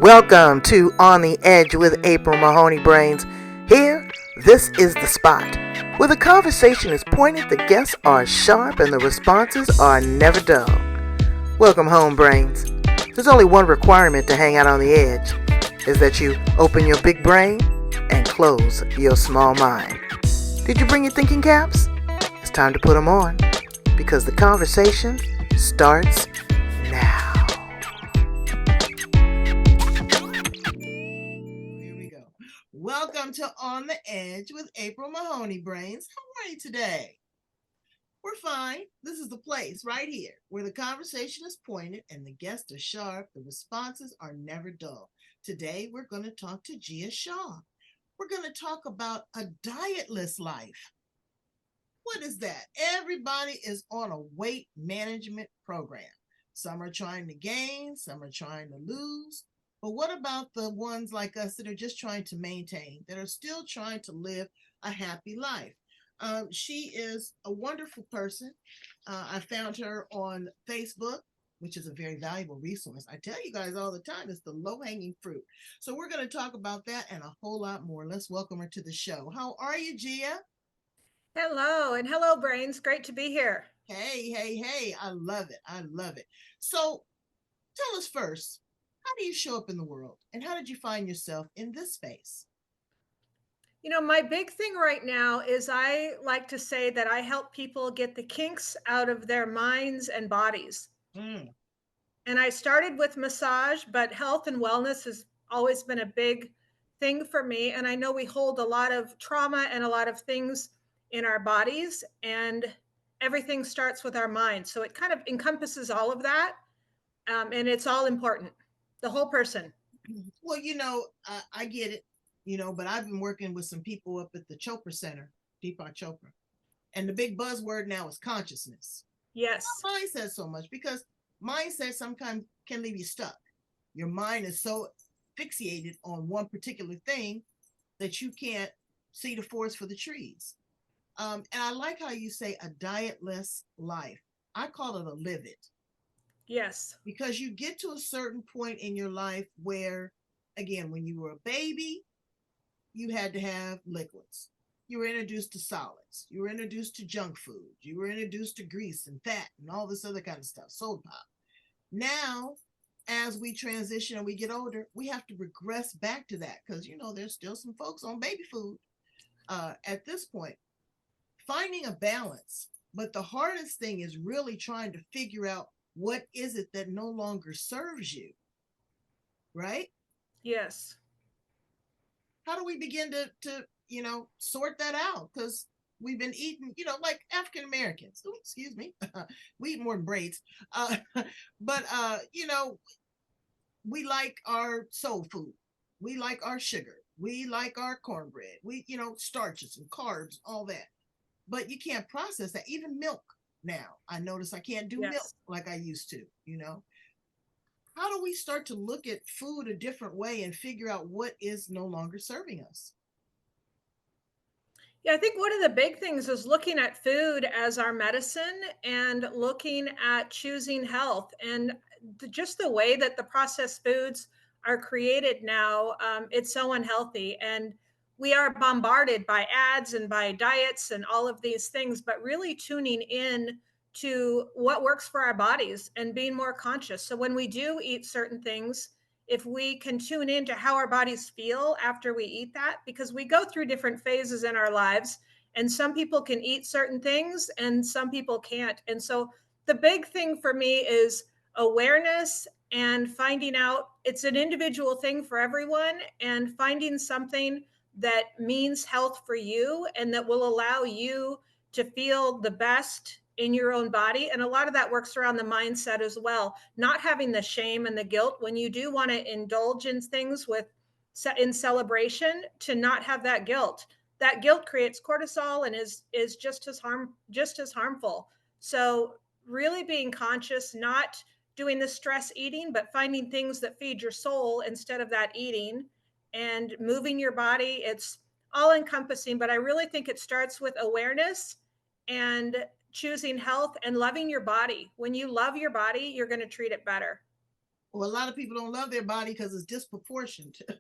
Welcome to On the Edge with April Mahoney Brains. Here, this is the spot where the conversation is pointed, the guests are sharp, and the responses are never dull. Welcome home, Brains. There's only one requirement to hang out on the edge, is that you open your big brain and close your small mind. Did you bring your thinking caps? It's time to put them on, because the conversation starts now. Here we go. Welcome to On the Edge with April Mahoney Brains. How are you today? We're fine. This is the place right here where the conversation is pointed and the guests are sharp. The responses are never dull. Today, we're going to talk to Gia Shaw. We're going to talk about a dietless life. What is that? Everybody is on a weight management program. Some are trying to gain, some are trying to lose. But what about the ones like us that are just trying to maintain, that are still trying to live a happy life? She is a wonderful person. I found her on Facebook, which is a very valuable resource. I tell you guys all the time, it's the low-hanging fruit. So we're going to talk about that and a whole lot more. Let's welcome her to the show. How are you, Gia? Hello, and hello, Brains. Great to be here. Hey. I love it. I love it. So tell us first, how do you show up in the world and how did you find yourself in this space? My big thing right now is I like to say that I help people get the kinks out of their minds and bodies. Mm, And I started with massage, but health and wellness has always been a big thing for me. And I know we hold a lot of trauma and a lot of things in our bodies, and everything starts with our mind. So it kind of encompasses all of that. And it's all important, the whole person. well, I get it, but I've been working with some people up at the Chopra Center, Deepak Chopra, and the big buzzword now is consciousness. Yes. Not mindset so much because mindset sometimes can leave you stuck. Your mind is so fixated on one particular thing that you can't see the forest for the trees. And I like how you say a dietless life. I call it a live it Yes. because you get to a certain point in your life where, again, when you were a baby, you had to have liquids. You were introduced to solids. You were introduced to junk food. You were introduced to grease and fat and all this other kind of stuff, soda pop. Now, as we transition and we get older, we have to regress back to that because, there's still some folks on baby food at this point. Finding a balance. But the hardest thing is really trying to figure out what is it that no longer serves you, right? Yes. How do we begin to sort that out? Because we've been eating, like African Americans. Excuse me, we eat more than braids. But we like our soul food. We like our sugar. We like our cornbread. Starches and carbs, all that. But you can't process that. Even milk now. I notice I can't do milk Yes. like I used to. How do we start to look at food a different way and figure out what is no longer serving us? Yeah, I think one of the big things is looking at food as our medicine and looking at choosing health and just the way that the processed foods are created now. It's so unhealthy. And we are bombarded by ads and by diets and all of these things, but really tuning in to what works for our bodies and being more conscious. So when we do eat certain things, if we can tune into how our bodies feel after we eat that, because we go through different phases in our lives, and some people can eat certain things and some people can't. And so the big thing for me is awareness and finding out it's an individual thing for everyone, and finding something that means health for you and that will allow you to feel the best in your own body. And a lot of that works around the mindset as well, not having the shame and the guilt when you do want to indulge in things with in celebration, to not have that guilt. That guilt creates cortisol and is just as harmful. So really being conscious, not doing the stress eating, but finding things that feed your soul instead of that eating, and moving your body. It's all encompassing, but I really think it starts with awareness and choosing health and loving your body. When you love your body, you're going to treat it better. Or a lot of people don't love their body because it's disproportionate. And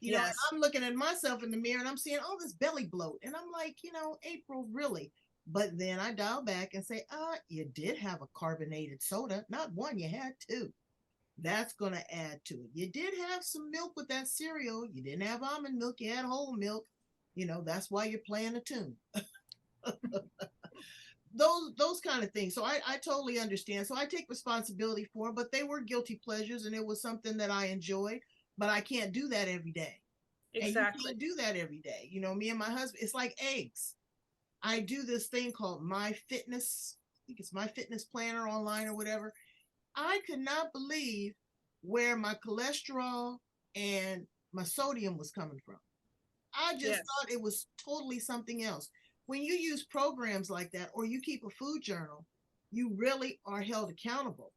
Yes, I'm looking at myself in the mirror and I'm seeing all this belly bloat. And I'm like, April, really? But then I dial back and say, you did have a carbonated soda. Not one, you had two. That's going to add to it. You did have some milk with that cereal. You didn't have almond milk, you had whole milk. That's why you're playing a tune. Those kind of things. So I totally understand. So I take responsibility for them, but they were guilty pleasures and it was something that I enjoyed, but I can't do that every day. And you exactly. can't do that every day. Me and my husband, it's like eggs. I do this thing called My Fitness. I think it's My Fitness Planner online or whatever. I could not believe where my cholesterol and my sodium was coming from. I just Yes, thought it was totally something else. When you use programs like that or you keep a food journal, you really are held accountable.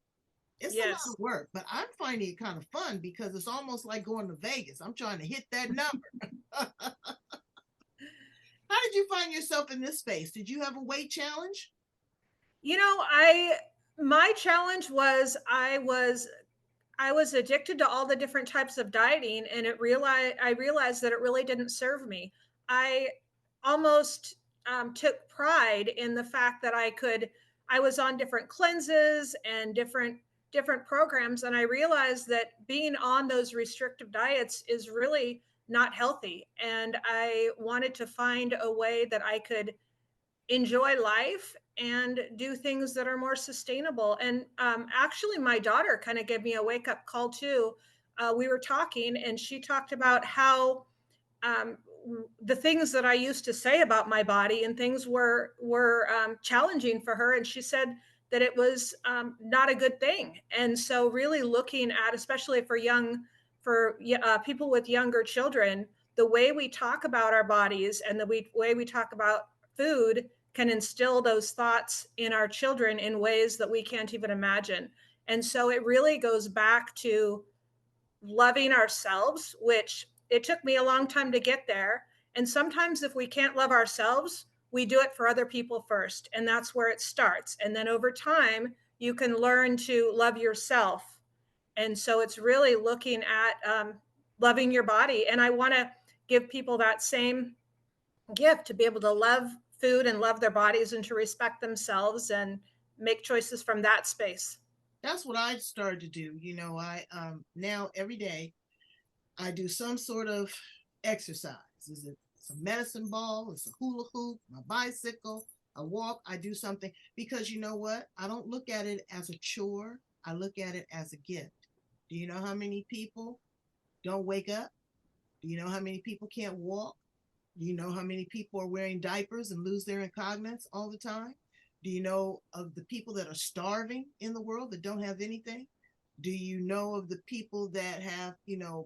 It's a lot yes. of work, but I'm finding it kind of fun because it's almost like going to Vegas. I'm trying to hit that number. How did you find yourself in this space? Did you have a weight challenge? I my challenge was I was addicted to all the different types of dieting, and I realized that it really didn't serve me. I almost took pride in the fact that I was on different cleanses and different programs, and I realized that being on those restrictive diets is really not healthy. And I wanted to find a way that I could enjoy life and do things that are more sustainable. And actually, my daughter kind of gave me a wake up call too. We were talking, and she talked about how um, the things that I used to say about my body and things were challenging for her, and she said that it was not a good thing. And so, really looking at, especially for people with younger children, the way we talk about our bodies and way we talk about food can instill those thoughts in our children in ways that we can't even imagine. And so, it really goes back to loving ourselves, which it took me a long time to get there. And sometimes, if we can't love ourselves, we do it for other people first. And that's where it starts. And then over time, you can learn to love yourself. And so it's really looking at loving your body. And I want to give people that same gift to be able to love food and love their bodies and to respect themselves and make choices from that space. That's what I started to do. I now every day I do some sort of exercise. Is it it's a medicine ball, it's a hula hoop, my bicycle, I walk, I do something because you know what? I don't look at it as a chore. I look at it as a gift. Do you know how many people don't wake up? Do you know how many people can't walk? Do you know how many people are wearing diapers and lose their incontinence all the time? Do you know of the people that are starving in the world that don't have anything? Do you know of the people that have,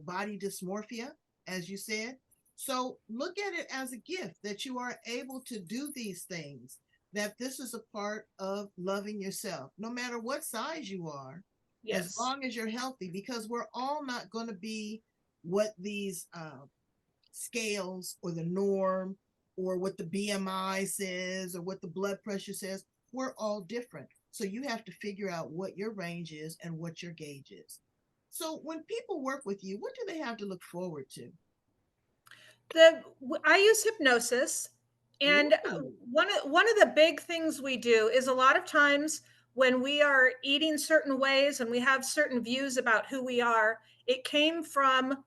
body dysmorphia, as you said? So look at it as a gift that you are able to do these things, that this is a part of loving yourself, no matter what size you are, as Yes. long as you're healthy, because we're all not going to be what these scales or the norm or what the BMI says or what the blood pressure says. We're all different. So you have to figure out what your range is and what your gauge is. So when people work with you, what do they have to look forward to? The I use hypnosis, and Ooh, one of the big things we do is a lot of times when we are eating certain ways and we have certain views about who we are, it came from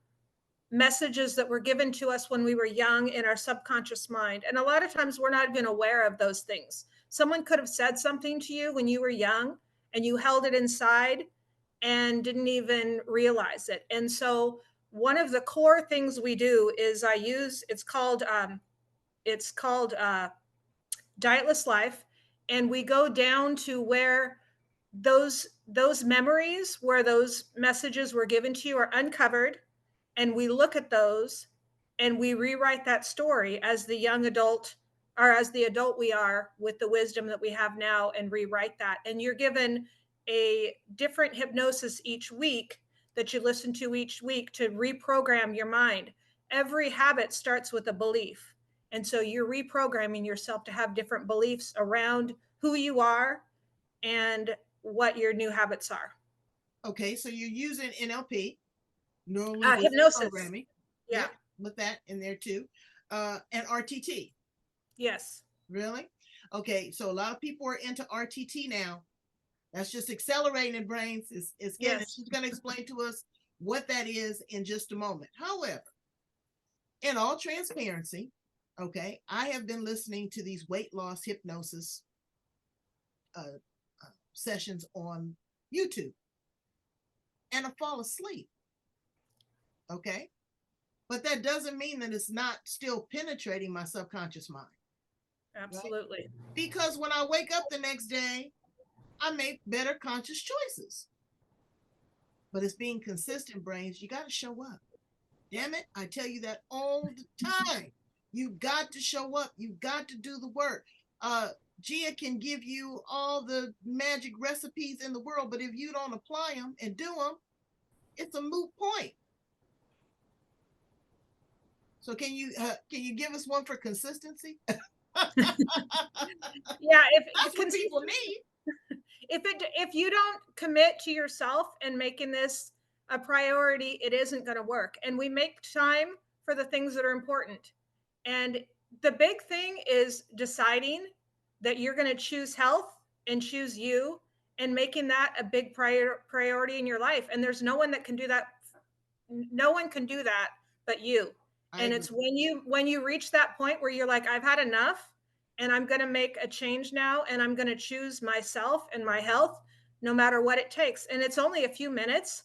messages that were given to us when we were young in our subconscious mind. And a lot of times we're not even aware of those things. Someone could have said something to you when you were young and you held it inside and didn't even realize it. And so one of the core things we do is I use it's called Dietless Life, and we go down to where those memories, where those messages were given to you, are uncovered, and we look at those and we rewrite that story as the young adult, or as the adult we are, with the wisdom that we have now, and rewrite that. And you're given a different hypnosis each week that you listen to each week to reprogram your mind. Every habit starts with a belief, and so you're reprogramming yourself to have different beliefs around who you are and what your new habits are. Okay, so you're using NLP, neuro linguistic Hypnosis. programming. Yeah. Yep, with that in there too. And RTT. Yes. Really? Okay, so a lot of people are into RTT now. That's just accelerating brains. It's getting, Yes. she's going to explain to us what that is in just a moment. However, in all transparency, okay, I have been listening to these weight loss hypnosis uh, sessions on YouTube and I fall asleep. Okay. But that doesn't mean that it's not still penetrating my subconscious mind. Right. Absolutely. Because when I wake up the next day, I make better conscious choices. But it's being consistent, brains. You got to show up. Damn it. I tell you that all the time. You got to show up. You got to do the work. Uh, Gia can give you all the magic recipes in the world, but if you don't apply them and do them, it's a moot point. So can you give us one for consistency? Yeah. That's what people need. If you don't commit to yourself and making this a priority, it isn't going to work. And we make time for the things that are important. And the big thing is deciding that you're going to choose health and choose you and making that a big priority in your life. And there's no one that can do that. No one can do that but you. I And agree. it's when you reach that point where you're like, I've had enough and I'm going to make a change now and I'm going to choose myself and my health no matter what it takes. And it's only a few minutes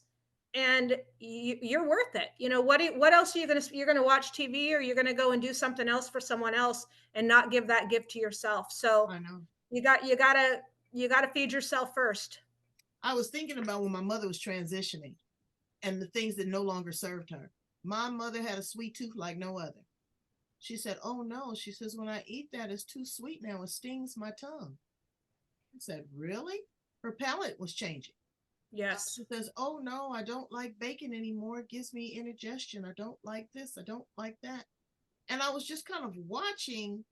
and you're worth it. What else are you're going to watch TV, or you're going to go and do something else for someone else and not give that gift to yourself. So I know. you got to feed yourself first. I was thinking about when my mother was transitioning and the things that no longer served her. My mother had a sweet tooth like no other. She said, "Oh no," she says, "when I eat that, it's too sweet now. It stings my tongue." I said, "Really?" Her palate was changing. Yes. She says, "Oh no, I don't like bacon anymore. It gives me indigestion. I don't like this. I don't like that." And I was just kind of watching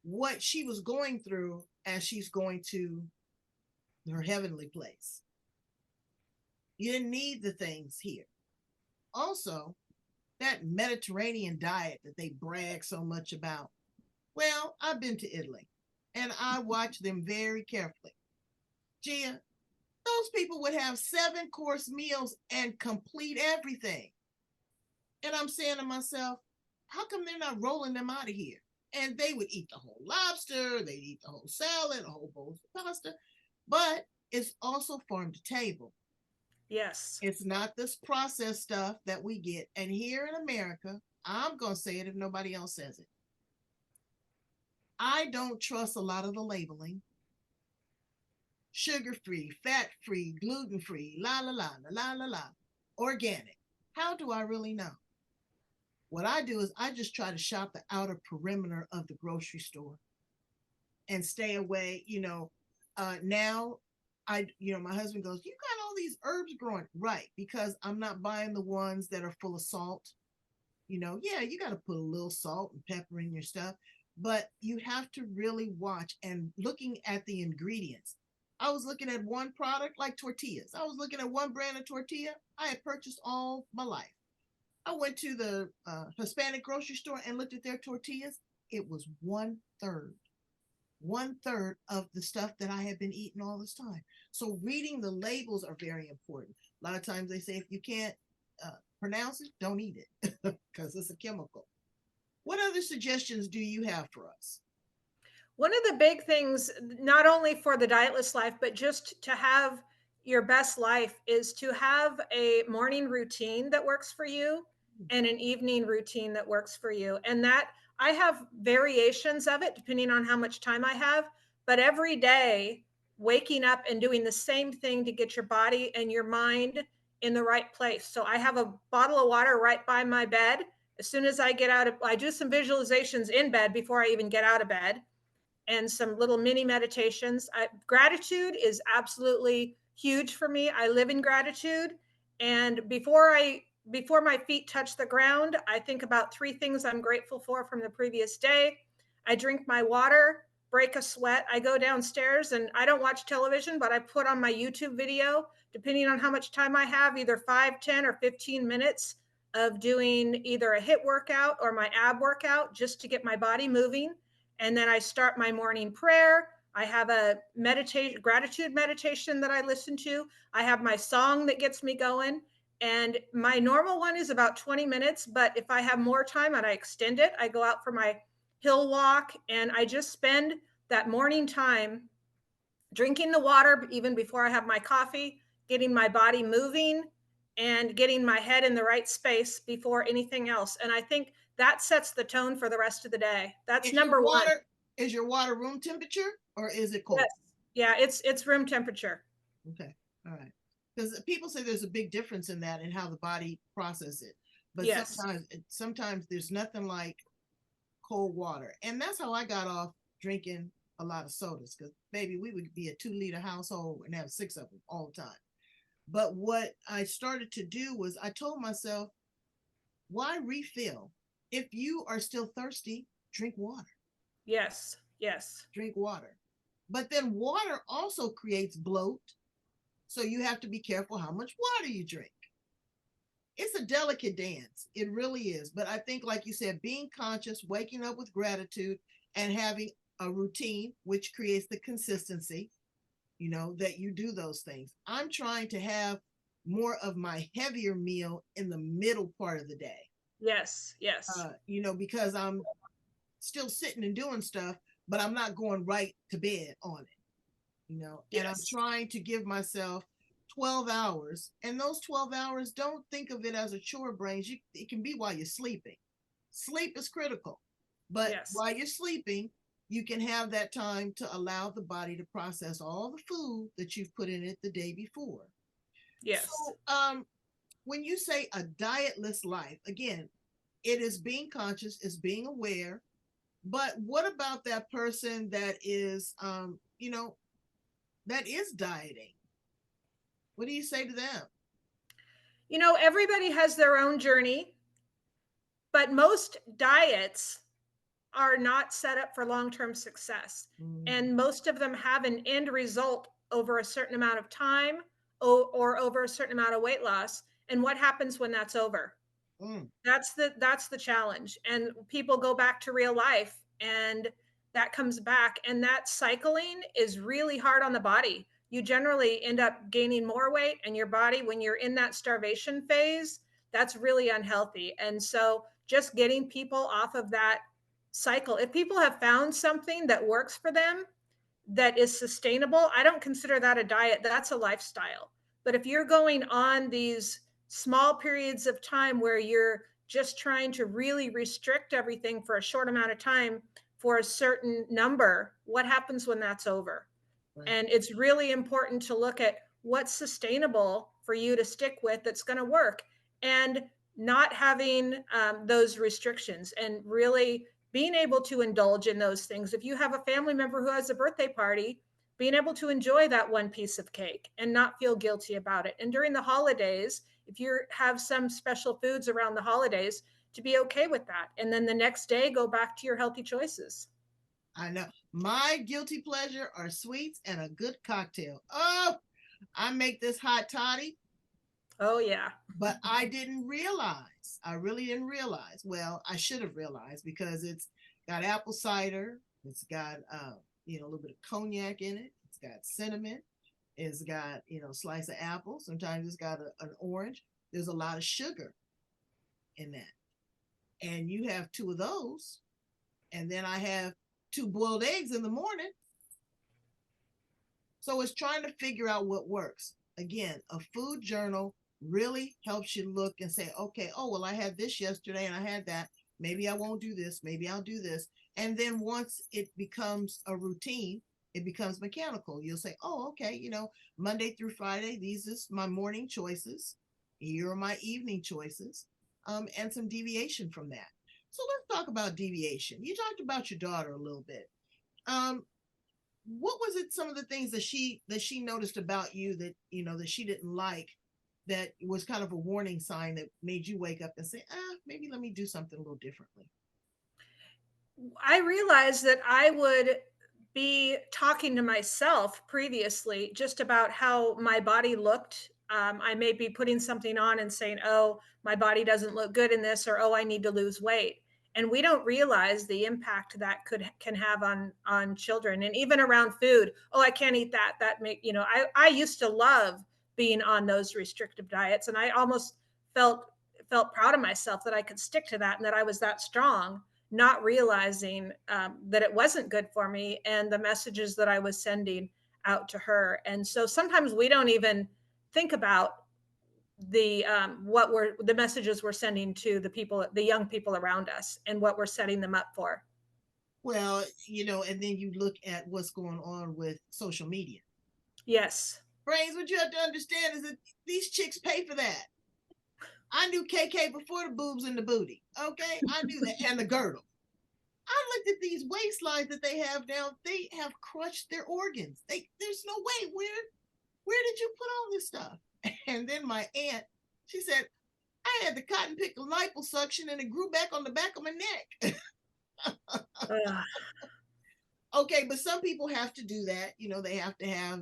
what she was going through as she's going to her heavenly place. You didn't need the things here. Also, that Mediterranean diet that they brag so much about. Well, I've been to Italy and I watch them very carefully. Gia, those people would have 7-course meals and complete everything. And I'm saying to myself, how come they're not rolling them out of here? And they would eat the whole lobster, they'd eat the whole salad, a whole bowl of pasta, but it's also farm to table. Yes. It's not this processed stuff that we get. And here in America, I'm going to say it if nobody else says it. I don't trust a lot of the labeling. Sugar free, fat free, gluten free, la la la la la la la, organic. How do I really know? What I do is I just try to shop the outer perimeter of the grocery store and stay away. Now my husband goes, "You got all these herbs growing." Right, because I'm not buying the ones that are full of salt. Yeah, you got to put a little salt and pepper in your stuff, but you have to really watch and looking at the ingredients. I was looking at one product like tortillas. I was looking at one brand of tortilla I had purchased all my life. I went to the Hispanic grocery store and looked at their tortillas. It was one third of the stuff that I had been eating all this time. So reading the labels are very important. A lot of times they say if you can't pronounce it, don't eat it because it's a chemical. What other suggestions do you have for us? One of the big things, not only for the dietless life, but just to have your best life, is to have a morning routine that works for you and an evening routine that works for you. And that I have variations of it depending on how much time I have, but every day, waking up and doing the same thing to get your body and your mind in the right place. So I have a bottle of water right by my bed. As soon as I get out of, I do some visualizations in bed before I even get out of bed, and some little mini meditations. Gratitude is absolutely huge for me. I live in gratitude, and before my feet touch the ground, I think about 3 things I'm grateful for from the previous day. I drink my water, break a sweat. I go downstairs and I don't watch television, but I put on my YouTube video depending on how much time I have, either 5, 10, or 15 minutes of doing either a hit workout or my ab workout just to get my body moving. And then I start my morning prayer. I have a meditation, gratitude meditation that I listen to. I have my song that gets me going. And my normal one is about 20 minutes. But if I have more time and I extend it, I go out for my hill walk and I just spend that morning time drinking the water even before I have my coffee, getting my body moving, and getting my head in the right space before anything else. And I think that sets the tone for the rest of the day. That's Is your number one. water is your water room temperature or is it Yes. cold? Yeah, it's room temperature. Okay. All right. Because people say there's a big difference in that and how the body processes it. But Yes. sometimes there's nothing like cold water. And that's how I got off drinking a lot of sodas. Because baby, we would be a 2 liter household and have 6 of them all the time. But what I started to do was I told myself, why refill? If you are still thirsty, drink water. Yes. Yes. Drink water. But then water also creates bloat. So you have to be careful how much water you drink. It's a delicate dance. It really is. But I think, like you said, being conscious, waking up with gratitude, and having a routine, which creates the consistency, that you do those things. I'm trying to have more of my heavier meal in the middle part of the day, Yes. Yes. because I'm still sitting and doing stuff, but I'm not going right to bed on it, and I'm Yes. trying to give myself 12 hours. And those 12 hours, don't think of it as a chore, brains. It can be while you're sleeping. Sleep is critical. But Yes. while you're sleeping, you can have that time to allow the body to process all the food that you've put in it the day before. Yes. So, when you say a dietless life, again, it is being conscious, it's being aware. But what about that person that is dieting? What do you say to them? Everybody has their own journey, but most diets are not set up for long-term success. Mm, And most of them have an end result over a certain amount of time or over a certain amount of weight loss. And what happens when that's over? mm, That's the challenge. And people go back to real life and that comes back. And that cycling is really hard on the body. You generally end up gaining more weight, and your body, when you're in that starvation phase, that's really unhealthy. And so just getting people off of that cycle. If people have found something that works for them, that is sustainable, I don't consider that a diet. That's a lifestyle. But if you're going on these small periods of time where you're just trying to really restrict everything for a short amount of time for a certain number, what happens when that's over? right. And it's really important to look at what's sustainable for you to stick with that's going to work, and not having those restrictions, and really being able to indulge in those things. If you have a family member who has a birthday party, being able to enjoy that one piece of cake and not feel guilty about it. And during the holidays, if you have some special foods around the holidays, to be okay with that. And then the next day, go back to your healthy choices. I know. My guilty pleasure are sweets and a good cocktail. Oh, I make this hot toddy, Oh, yeah. but I didn't realize. I really didn't realize. Well, I should have realized because it's got apple cider. It's got a little bit of cognac in it. It's got cinnamon. It's got slice of apple. Sometimes it's got an orange. There's a lot of sugar in that, and you have two of those, and then I have two boiled eggs in the morning. So it's trying to figure out what works. Again, a food journal really helps you look and say, okay, oh, well, I had this yesterday and I had that. Maybe I won't do this. Maybe I'll do this. And then once it becomes a routine, it becomes mechanical. You'll say, oh, okay, Monday through Friday, these is my morning choices. Here are my evening choices, and some deviation from that. So let's talk about deviation. You talked about your daughter a little bit. Um, what was it, some of the things that she noticed about you that she didn't like, that was kind of a warning sign that made you wake up and say, maybe let me do something a little differently? I realized that I would be talking to myself previously just about how my body looked. I may be putting something on and saying, "Oh, my body doesn't look good in this," or "Oh, I need to lose weight." And we don't realize the impact that could can have on children, and even around food. "Oh, I can't eat that. That make you know." I used to love being on those restrictive diets, and I almost felt felt proud of myself that I could stick to that and that I was that strong, not realizing that it wasn't good for me and the messages that I was sending out to her. And so sometimes we don't even think about the what we're the messages we're sending to the people, the young people around us, and what we're setting them up for. Well, and then you look at what's going on with social media. Yes. Brains, what you have to understand is that these chicks pay for that. I knew KK before the boobs and the booty. Okay, I knew that, and the girdle. I looked at these waistlines that they have now. They have crushed their organs. There's no way. Where did you put all this stuff? And then my aunt, she said, I had the cotton pickle liposuction and it grew back on the back of my neck. Ugh. Okay, but some people have to do that. They have to have,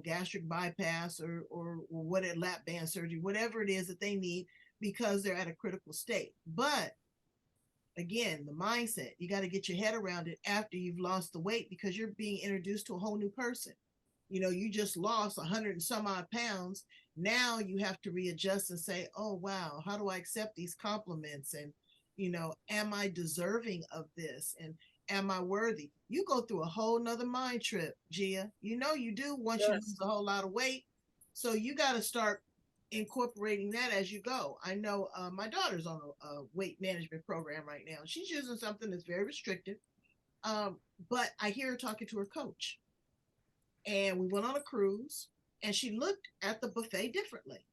gastric bypass or what a lap band surgery, whatever it is that they need because they're at a critical state. But again, the mindset, you got to get your head around it after you've lost the weight because you're being introduced to a whole new person. You just lost 100 and some odd pounds. Now you have to readjust and say, oh, wow, how do I accept these compliments? And, am I deserving of this? And am I worthy? You go through a whole nother mind trip, Gia. You do once you lose Yes. a whole lot of weight. So you got to start incorporating that as you go. I know my daughter's on a weight management program right now. She's using something that's very restrictive. Um, but I hear her talking to her coach and we went on a cruise and she looked at the buffet differently.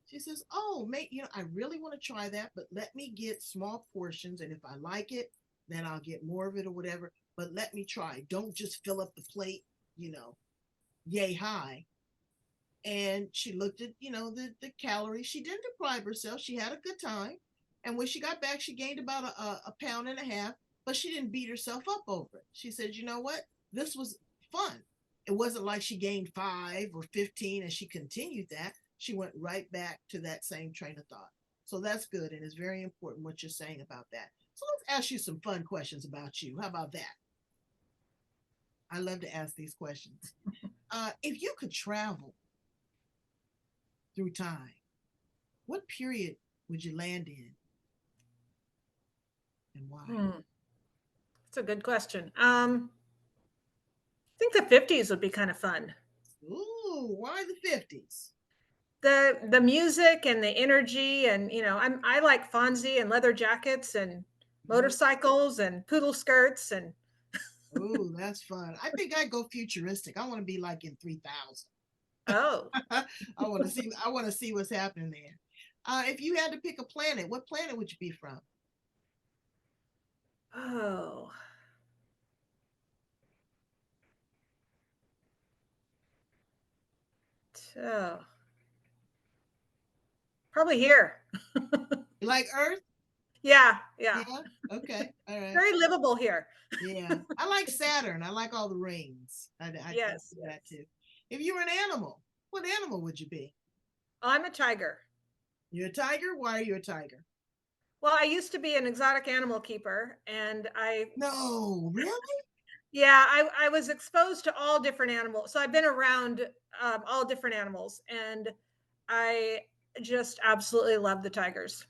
She says, oh, mate, I really want to try that, but let me get small portions. And if I like it, then I'll get more of it or whatever. But let me try. Don't just fill up the plate, you know, yay high. And she looked at, the calories. She didn't deprive herself. She had a good time. And when she got back, she gained about a pound and a half, but she didn't beat herself up over it. She said, you know what? This was fun. It wasn't like she gained 5 or 15 and she continued that. She went right back to that same train of thought. So that's good. And it's very important what you're saying about that. So let's ask you some fun questions about you. How about that? I love to ask these questions. If you could travel through time, what period would you land in and why? Hmm. That's a good question. I think the 50s would be kind of fun. Ooh, why the 50s? The music and the energy, and I like Fonzie and leather jackets and Ooh, motorcycles and poodle skirts and ooh, that's fun. I think I'd go futuristic. I want to be like in 3000. oh. I want to see what's happening there. If you had to pick a planet, what planet would you be from? Oh. Oh. Probably here. You like Earth? Yeah, yeah. Yeah. Okay. All right. Very livable here. Yeah. I like Saturn. I like all the rings. I Yes, do that yes. too. If you were an animal, what animal would you be? I'm a tiger. You're a tiger? Why are you a tiger? Well, I used to be an exotic animal keeper, and No, really? yeah, I was exposed to all different animals. So I've been around all different animals, and I just absolutely love the tigers.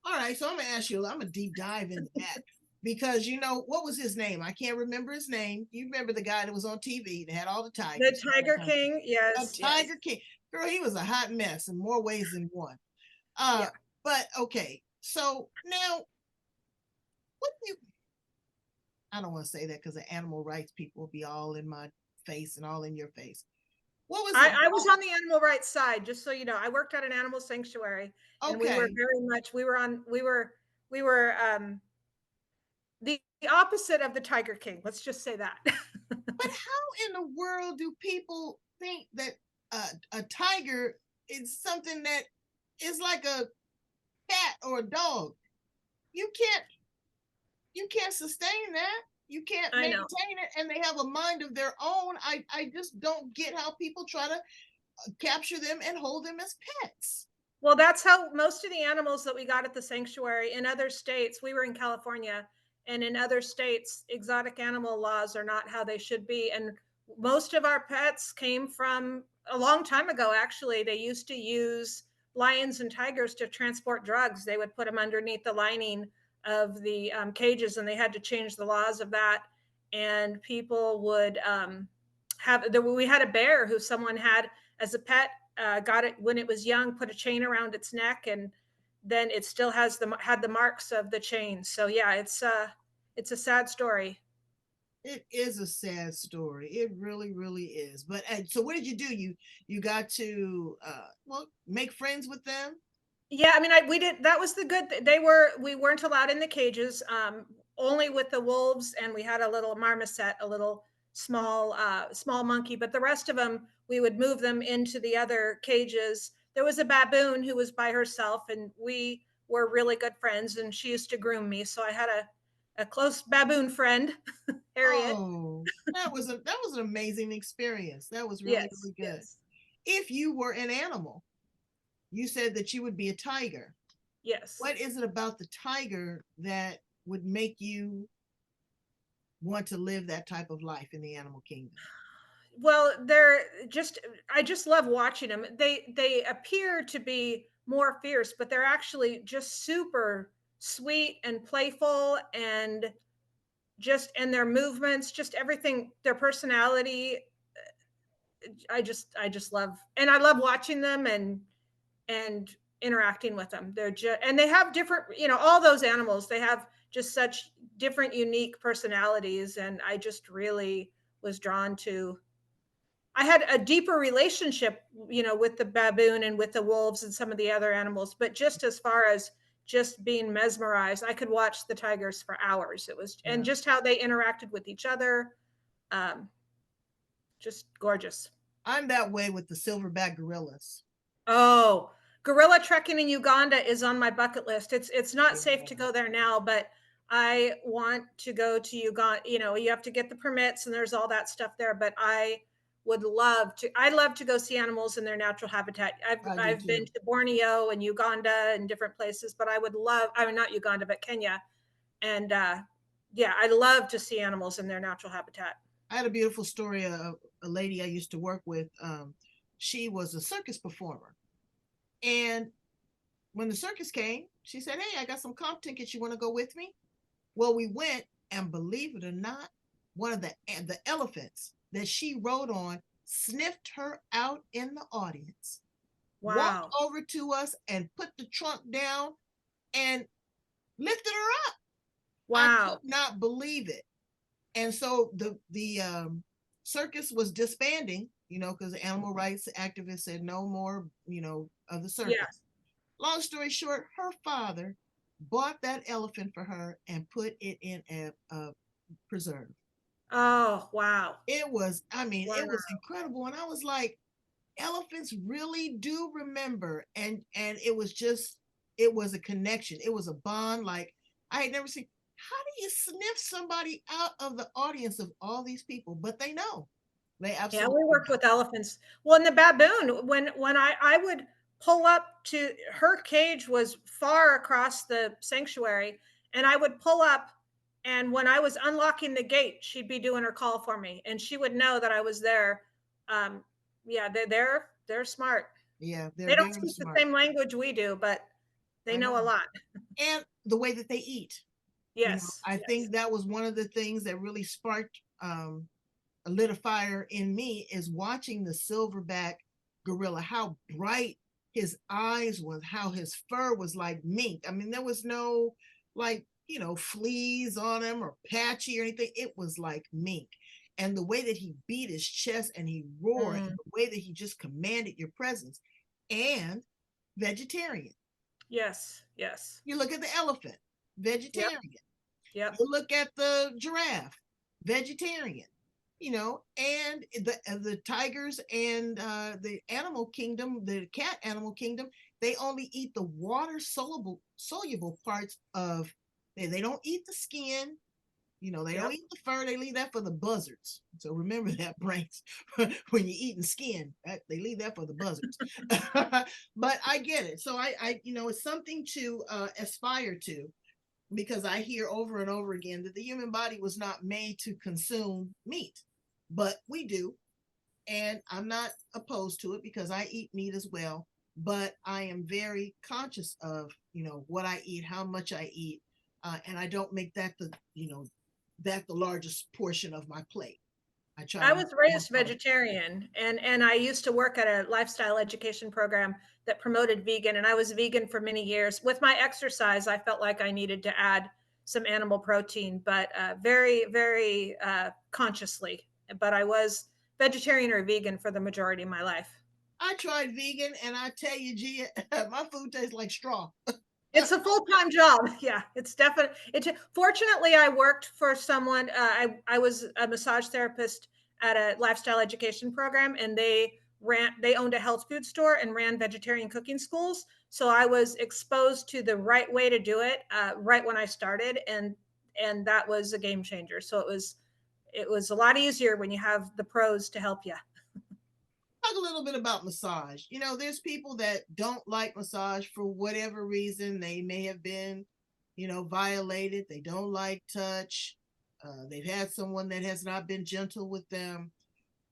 All right, so I'm gonna ask you. I'm gonna deep dive into that because what was his name? I can't remember his name. You remember the guy that was on TV that had all the The tigers and all that Tiger kind of stuff? King, A yes, yes, Tiger King, girl. He was a hot mess in more ways than one. Uh, yeah. but okay. So now, what do you? I don't want to say that because the animal rights people will be all in my face and all in your face. What was it? I was on the animal rights side, just so you know. I worked at an animal sanctuary, and we were Okay, very much we were the opposite of the Tiger King. Let's just say that. but how in the world do people think that a tiger is something that is like a cat or a dog? You can't sustain that. You can't I know. maintain it, and they have a mind of their own. I just don't get how people try to capture them and hold them as pets. Well, that's how most of the animals that we got at the sanctuary in other states, we were in California, and in other states, exotic animal laws are not how they should be. And most of our pets came from a long time ago, actually. They used to use lions and tigers to transport drugs. They would put them underneath the lining of the cages, and they had to change the laws of that. And people would we had a bear who someone had as a pet, got it when it was young, put a chain around its neck, and then it still has had the marks of the chain. So yeah, it's a sad story. It is a sad story. It really, really is. But so, what did you do? You got to well, make friends with them. Yeah, I mean, we did. That was the good. We weren't allowed in the cages, only with the wolves, and we had a little marmoset, a little small monkey. But the rest of them, we would move them into the other cages. There was a baboon who was by herself, and we were really good friends. And she used to groom me, so I had a close baboon friend, Harriet. Oh, that was an amazing experience. That was really, Yes, really good. yes, If you were an animal, you said that you would be a tiger. yes. What is it about the tiger that would make you want to live that type of life in the animal kingdom? Well, they're just I just love watching them. They appear to be more fierce, but they're actually just super sweet and playful, and just and their movements, just everything, their personality. I just love, and I love watching them and interacting with them. They're just, and they have different, all those animals, they have just such different unique personalities, and I just really was drawn to. I had a deeper relationship, with the baboon and with the wolves and some of the other animals. But just as far as just being mesmerized, I could watch the tigers for hours. It was, and Yeah. just how they interacted with each other, um, just gorgeous. I'm that way with the silverback gorillas. Oh, gorilla trekking in Uganda is on my bucket list. It's not safe to Yeah, go there now, but I want to go to Uganda. You have to get the permits and there's all that stuff there, but I love to go see animals in their natural habitat. I've I do I've been too. to Borneo and Uganda and different places, but I mean not Uganda, but Kenya. And yeah, I love to see animals in their natural habitat. I had a beautiful story. A lady I used to work with, she was a circus performer. And when the circus came, she said, "Hey, I got some comp tickets. You want to go with me?" Well, we went, and believe it or not, one of the elephants that she rode on sniffed her out in the audience, walked Wow. over to us, and put the trunk down and lifted her up. I could Wow. not believe it. And so the circus was disbanding, because the animal rights activists said no more, of the Yeah. circus. Long story short, her father bought that elephant for her and put it in a preserve. Oh, wow. It was, I mean, Wow. it was incredible. And I was like, elephants really do remember. And it was a connection. It was a bond. Like I had never seen. How do you sniff somebody out of the audience of all these people? But they know. They Yeah, absolutely we worked know. with elephants. Well, and the baboon, when I would pull up to her cage was far across the sanctuary, and I would pull up, and when I was unlocking the gate, she'd be doing her call for me, and she would know that I was there. Um, yeah, they're smart. Yeah, they're They don't very speak the smart. same language we do, but they I know a know. lot. And the way that they eat. Yes, I yes, think that was one of the things that really sparked lit a fire in me is watching the silverback gorilla, how bright his eyes was, how his fur was like mink. I mean, there was no like, fleas on him or patchy or anything. It was like mink. And the way that he beat his chest and he roared, and mm, the way that he just commanded your presence, and vegetarian. yes, yes. You look at the elephant, Yep, vegetarian. yep. You look at the giraffe, vegetarian, and the tigers and the animal kingdom, the cat animal kingdom, they only eat the water soluble parts of. They don't eat the skin. They don't Yep. eat the fur, they leave that for the buzzards. So remember that, brains. When you're eating skin, they leave that for the buzzards. But I get it. So it's something to aspire to, because I hear over and over again that the human body was not made to consume meat, but we do. And I'm not opposed to it because I eat meat as well. But I am very conscious of, what I eat, how much I eat, and I don't make that the largest portion of my plate. I try I to make was it more raised colorful. vegetarian, and I used to work at a lifestyle education program that promoted vegan, and I was vegan for many years. With my exercise, I felt like I needed to add some animal protein, but very, very consciously. But I was vegetarian or vegan for the majority of my life. I tried vegan, and I tell you, Gia, my food tastes like straw. It's a full-time job. Yeah, it's definitely fortunately I worked for someone I was a massage therapist at a lifestyle education program, and they owned a health food store and ran vegetarian cooking schools. So I was exposed to the right way to do it right when I started, and that was a game changer. So it was a lot easier when you have the pros to help you. Talk a little bit about massage. There's people that don't like massage for whatever reason. They may have been, violated. They don't like touch. They've had someone that has not been gentle with them.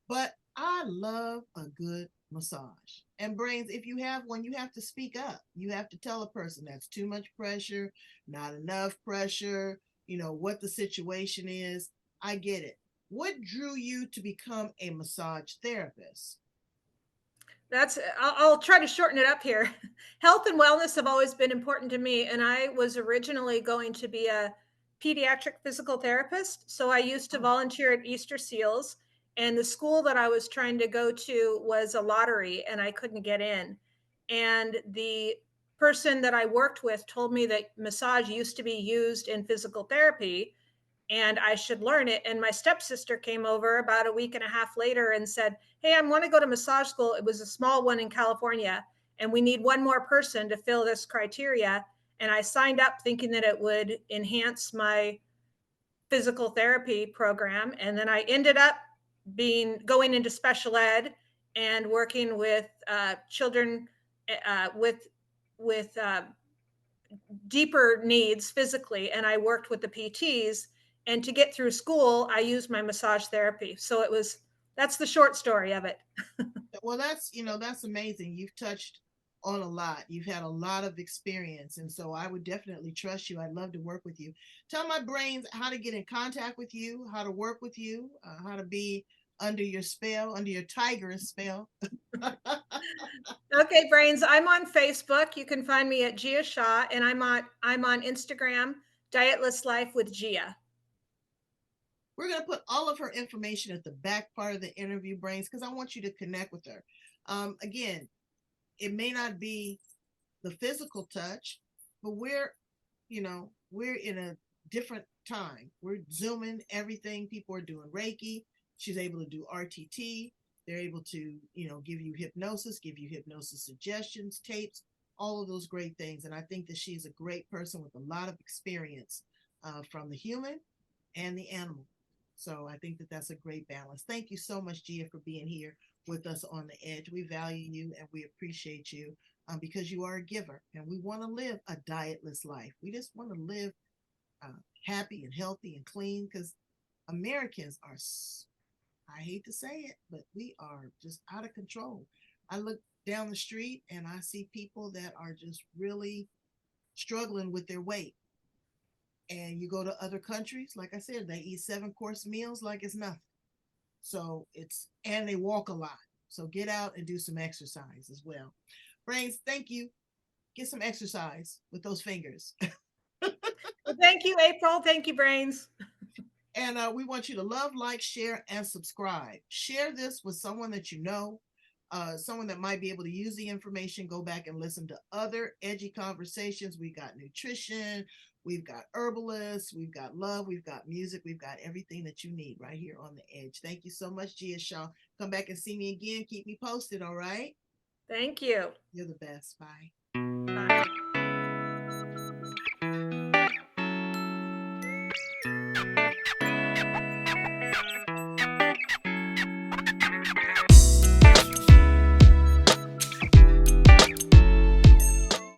But I love a good massage. And brains, if you have one, you have to speak up. You have to tell a person that's too much pressure, not enough pressure, what the situation is. I get it. What drew you to become a massage therapist? I'll try to shorten it up here. Health and wellness have always been important to me, and I was originally going to be a pediatric physical therapist. So I used to Oh, volunteer at Easter Seals, and the school that I was trying to go to was a lottery, and I couldn't get in. And the person that I worked with told me that massage used to be used in physical therapy, and I should learn it. And my stepsister came over about a week and a half later and said, "Hey, I want to go to massage school." It was a small one in California, and we need one more person to fill this criteria. And I signed up thinking that it would enhance my physical therapy program. And then I ended up being going into special ed and working with children with deeper needs physically, and I worked with the PTs. And to get through school, I used my massage therapy. So that's the short story of it. well, that's amazing. You've touched on a lot. You've had a lot of experience, and so I would definitely trust you. I'd love to work with you. Tell my brains how to get in contact with you, how to work with you, how to be under your spell, under your tiger's spell. Okay, brains. I'm on Facebook. You can find me at Gia Shaw, and I'm on Instagram, Dietless Life with Gia. We're going to put all of her information at the back part of the interview, brains, because I want you to connect with her. Again, it may not be the physical touch, but we're in a different time. We're zooming everything. People are doing Reiki. She's able to do RTT. They're able to, give you hypnosis suggestions, tapes, all of those great things. And I think that she's a great person with a lot of experience from the human and the animal. So I think that that's a great balance. Thank you so much, Gia, for being here with us on the edge. We value you and we appreciate you because you are a giver, and we want to live a dietless life. We just want to live uh, happy and healthy and clean because Americans are, I hate to say it, but we are just out of control. I look down the street and I see people that are just really struggling with their weight. And you go to other countries, like I said, they eat 7-course meals like it's nothing. So and they walk a lot. So get out and do some exercise as well. Brains, thank you. Get some exercise with those fingers. Well, thank you, April. Thank you, brains. And we want you to love, like, share, and subscribe. Share this with someone that you know, someone that might be able to use the information. Go back and listen to other edgy conversations. We got nutrition, we've got herbalists, we've got love, we've got music, we've got everything that you need right here on the edge. Thank you so much, Gia Shaw. Come back and see me again. Keep me posted, all right? Thank you. You're the best. Bye.